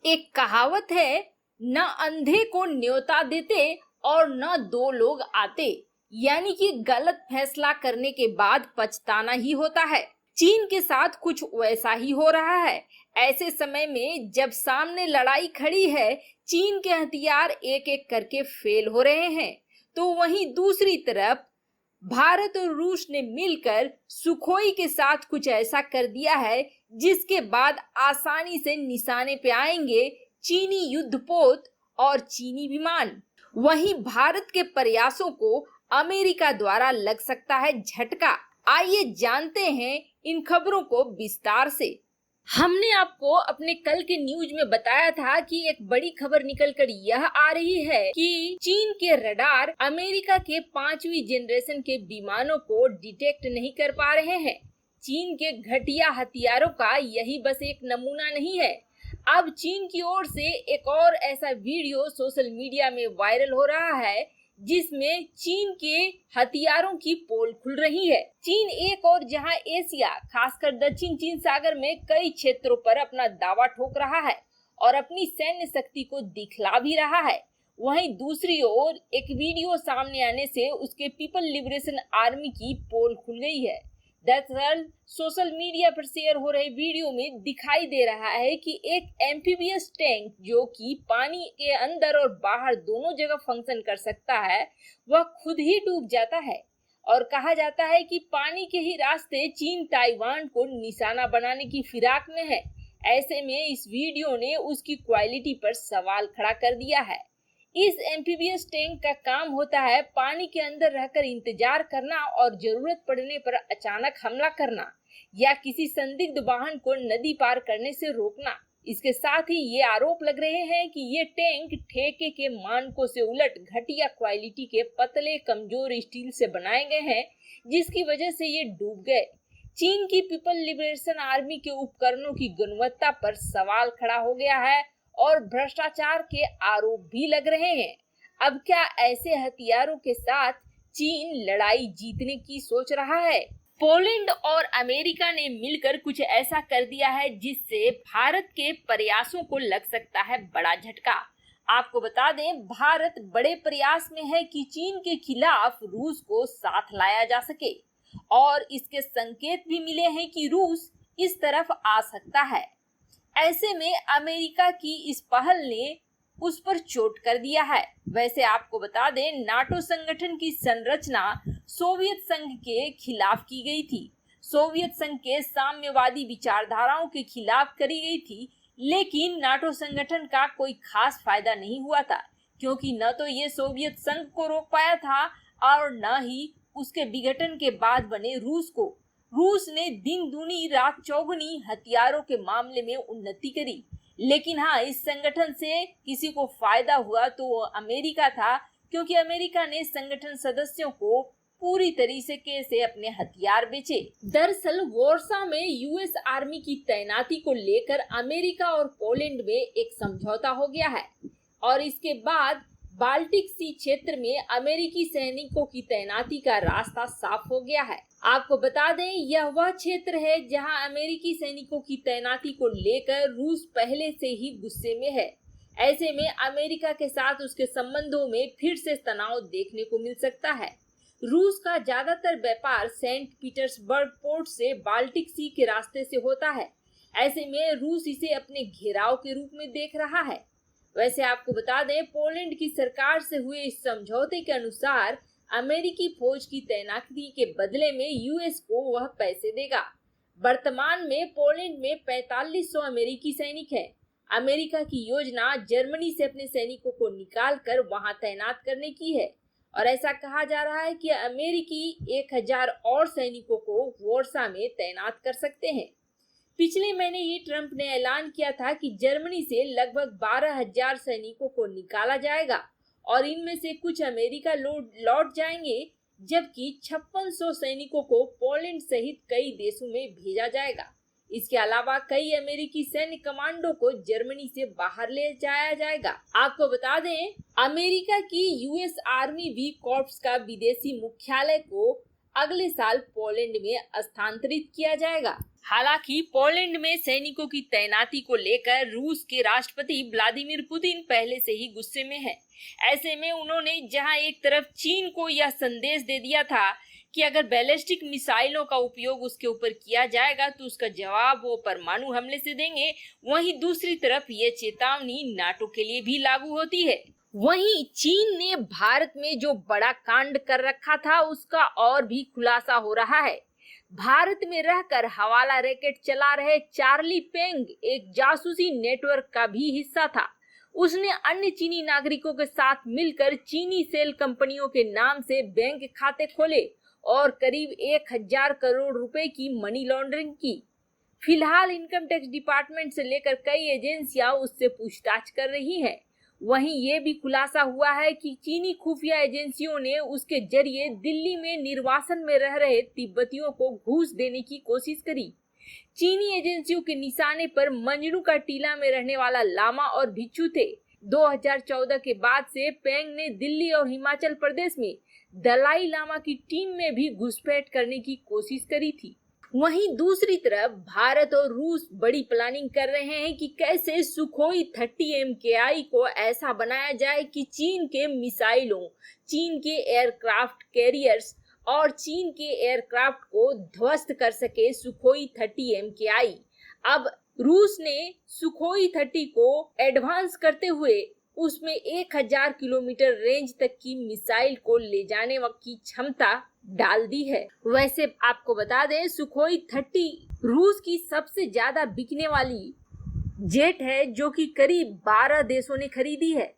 एक कहावत है, न अंधे को न्योता देते और न दो लोग आते। यानी कि गलत फैसला करने के बाद पछताना ही होता है। चीन के साथ कुछ वैसा ही हो रहा है। ऐसे समय में जब सामने लड़ाई खड़ी है, चीन के हथियार एक एक करके फेल हो रहे हैं, तो वहीं दूसरी तरफ भारत और रूस ने मिलकर सुखोई के साथ कुछ ऐसा कर दिया है जिसके बाद आसानी से निशाने पे आएंगे चीनी युद्धपोत और चीनी विमान। वहीं भारत के प्रयासों को अमेरिका द्वारा लग सकता है झटका। आइए जानते हैं इन खबरों को विस्तार से। हमने आपको अपने कल के न्यूज में बताया था कि एक बड़ी खबर निकलकर यह आ रही है कि चीन के रडार अमेरिका के 5वीं जनरेशन के विमानों को डिटेक्ट नहीं कर पा रहे हैं। चीन के घटिया हथियारों का यही बस एक नमूना नहीं है। अब चीन की ओर से एक और ऐसा वीडियो सोशल मीडिया में वायरल हो रहा है जिसमें चीन के हथियारों की पोल खुल रही है। चीन एक और जहां एशिया, खासकर दक्षिण चीन सागर में कई क्षेत्रों पर अपना दावा ठोक रहा है और अपनी सैन्य शक्ति को दिखला भी रहा है, वहीं दूसरी ओर एक वीडियो सामने आने से उसके पीपल लिबरेशन आर्मी की पोल खुल गई है। दरअसल सोशल मीडिया पर शेयर हो रहे वीडियो में दिखाई दे रहा है कि एक एम्फीबियस टैंक जो कि पानी के अंदर और बाहर दोनों जगह फंक्शन कर सकता है, वह खुद ही डूब जाता है और कहा जाता है कि पानी के ही रास्ते चीन ताइवान को निशाना बनाने की फिराक में है। ऐसे में इस वीडियो ने उसकी क्वालिटी पर सवाल खड़ा कर दिया है। इस एम्फीबियस टैंक का काम होता है पानी के अंदर रहकर इंतजार करना और जरूरत पड़ने पर अचानक हमला करना या किसी संदिग्ध वाहन को नदी पार करने से रोकना। इसके साथ ही ये आरोप लग रहे हैं कि ये टैंक ठेके के मानकों से उलट घटिया क्वालिटी के पतले कमजोर स्टील से बनाए गए हैं, जिसकी वजह से ये डूब गए। चीन की पीपल लिबरेशन आर्मी के उपकरणों की गुणवत्ता पर सवाल खड़ा हो गया है और भ्रष्टाचार के आरोप भी लग रहे हैं। अब क्या ऐसे हथियारों के साथ चीन लड़ाई जीतने की सोच रहा है? पोलैंड और अमेरिका ने मिलकर कुछ ऐसा कर दिया है जिससे भारत के प्रयासों को लग सकता है बड़ा झटका। आपको बता दें, भारत बड़े प्रयास में है कि चीन के खिलाफ रूस को साथ लाया जा सके और इसके संकेत भी मिले हैं कि रूस इस तरफ आ सकता है। ऐसे में अमेरिका की इस पहल ने उस पर चोट कर दिया है। वैसे आपको बता दें, नाटो संगठन की संरचना सोवियत संघ के खिलाफ की गई थी। सोवियत संघ के साम्यवादी विचारधाराओं के खिलाफ करी गई थी, लेकिन नाटो संगठन का कोई खास फायदा नहीं हुआ था, क्योंकि न तो ये सोवियत संघ को रोक पाया था और न ही उसके विघटन के बाद बने रूस को। रूस ने दिन दूनी रात चौगुनी हथियारों के मामले में उन्नति करी, लेकिन हाँ, इस संगठन से किसी को फायदा हुआ तो वो अमेरिका था, क्योंकि अमेरिका ने संगठन सदस्यों को पूरी तरीके से अपने हथियार बेचे। दरअसल वॉर्सा में यूएस आर्मी की तैनाती को लेकर अमेरिका और पोलैंड में एक समझौता हो गया है और इसके बाद बाल्टिक सी क्षेत्र में अमेरिकी सैनिकों की तैनाती का रास्ता साफ हो गया है। आपको बता दें, यह वह क्षेत्र है जहां अमेरिकी सैनिकों की तैनाती को लेकर रूस पहले से ही गुस्से में है। ऐसे में अमेरिका के साथ उसके संबंधों में फिर से तनाव देखने को मिल सकता है। रूस का ज्यादातर व्यापार सेंट पीटर्सबर्ग पोर्ट से बाल्टिक सी के रास्ते से होता है। ऐसे में रूस इसे अपने घेराव के रूप में देख रहा है। वैसे आपको बता दें, पोलैंड की सरकार से हुए इस समझौते के अनुसार अमेरिकी फौज की तैनाती के बदले में यूएस को वह पैसे देगा। वर्तमान में पोलैंड में 4500 अमेरिकी सैनिक हैं। अमेरिका की योजना जर्मनी से अपने सैनिकों को निकालकर वहां तैनात करने की है और ऐसा कहा जा रहा है कि अमेरिकी 1000 और सैनिकों को वॉर्सा में तैनात कर सकते हैं। पिछले महीने ही ट्रंप ने ऐलान किया था कि जर्मनी से लगभग 12,000 सैनिकों को निकाला जाएगा और इनमें से कुछ अमेरिका लौट जाएंगे, जबकि 5600 सैनिकों को पोलैंड सहित कई देशों में भेजा जाएगा। इसके अलावा कई अमेरिकी सैन्य कमांडो को जर्मनी से बाहर ले जाया जाएगा। आपको बता दें, अमेरिका की यूएस आर्मी वी कॉर्प्स का विदेशी मुख्यालय को अगले साल पोलैंड में स्थानांतरित किया जाएगा। हालांकि पोलैंड में सैनिकों की तैनाती को लेकर रूस के राष्ट्रपति व्लादिमीर पुतिन पहले से ही गुस्से में है। ऐसे में उन्होंने जहां एक तरफ चीन को यह संदेश दे दिया था कि अगर बैलिस्टिक मिसाइलों का उपयोग उसके ऊपर किया जाएगा तो उसका जवाब वो परमाणु हमले से देंगे, वहीं दूसरी तरफ ये चेतावनी नाटो के लिए भी लागू होती है। वहीं चीन ने भारत में जो बड़ा कांड कर रखा था उसका और भी खुलासा हो रहा है। भारत में रहकर हवाला रैकेट चला रहे चार्ली पेंग एक जासूसी नेटवर्क का भी हिस्सा था। उसने अन्य चीनी नागरिकों के साथ मिलकर चीनी सेल कंपनियों के नाम से बैंक खाते खोले और करीब 1000 करोड़ रुपए की मनी लॉन्ड्रिंग की। फिलहाल इनकम टैक्स डिपार्टमेंट से लेकर कई एजेंसियां उससे पूछताछ कर रही हैं। वहीं ये भी खुलासा हुआ है कि चीनी खुफिया एजेंसियों ने उसके जरिए दिल्ली में निर्वासन में रह रहे तिब्बतियों को घूस देने की कोशिश करी। चीनी एजेंसियों के निशाने पर मंजनू का टीला में रहने वाला लामा और भिक्षु थे। 2014 के बाद से पेंग ने दिल्ली और हिमाचल प्रदेश में दलाई लामा की टीम में भी घुसपैठ करने की कोशिश करी थी। वहीं दूसरी तरफ भारत और रूस बड़ी प्लानिंग कर रहे हैं कि कैसे सुखोई 30 MKI को ऐसा बनाया जाए कि चीन के मिसाइलों, चीन के एयरक्राफ्ट कैरियर्स और चीन के एयरक्राफ्ट को ध्वस्त कर सके सुखोई 30 MKI। अब रूस ने सुखोई 30 को एडवांस करते हुए उसमें 1000 किलोमीटर रेंज तक की मिसाइल को ले जाने की क्षमता डाल दी है। वैसे आपको बता दें, सुखोई 30 रूस की सबसे ज्यादा बिकने वाली जेट है, जो कि करीब 12 देशों ने खरीदी है।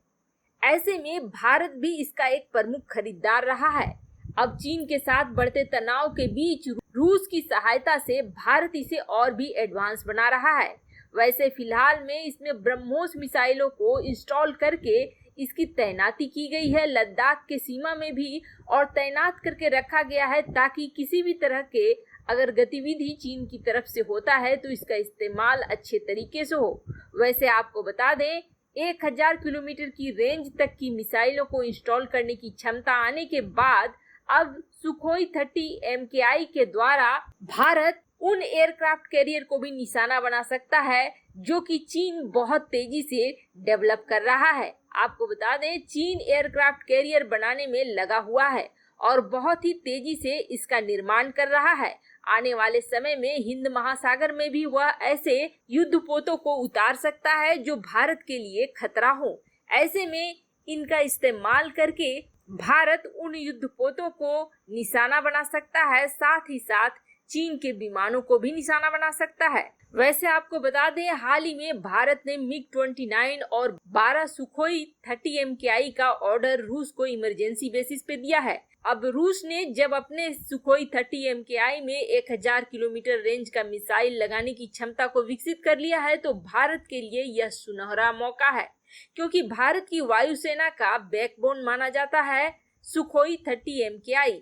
ऐसे में भारत भी इसका एक प्रमुख खरीदार रहा है। अब चीन के साथ बढ़ते तनाव के बीच रूस की सहायता से भारत इसे और भी एडवांस बना रहा है। वैसे फिलहाल में इसमें ब्रह्मोस मिसाइलों को इंस्टॉल करके इसकी तैनाती की गई है लद्दाख के सीमा में भी, और तैनात करके रखा गया है ताकि किसी भी तरह के अगर गतिविधि चीन की तरफ से होता है तो इसका इस्तेमाल अच्छे तरीके से हो। वैसे आपको बता दें, 1000 किलोमीटर की रेंज तक की मिसाइलों को इंस्टॉल करने की क्षमता आने के बाद अब सुखोई 30 MKI के द्वारा भारत उन एयरक्राफ्ट कैरियर को भी निशाना बना सकता है जो कि चीन बहुत तेजी से डेवलप कर रहा है। आपको बता दें, चीन एयरक्राफ्ट कैरियर बनाने में लगा हुआ है और बहुत ही तेजी से इसका निर्माण कर रहा है। आने वाले समय में हिंद महासागर में भी वह ऐसे युद्धपोतों को उतार सकता है जो भारत के लिए खतरा हो। ऐसे में इनका इस्तेमाल करके भारत उन युद्धपोतों को निशाना बना सकता है, साथ ही साथ चीन के विमानों को भी निशाना बना सकता है। वैसे आपको बता दें, हाल ही में भारत ने MiG-29 और 12 सुखोई 30 MKI का ऑर्डर रूस को इमरजेंसी बेसिस पे दिया है। अब रूस ने जब अपने सुखोई 30 MKI में 1000 किलोमीटर रेंज का मिसाइल लगाने की क्षमता को विकसित कर लिया है तो भारत के लिए यह सुनहरा मौका है, क्योंकि भारत की वायुसेना का बैकबोन माना जाता है सुखोई 30 MKI।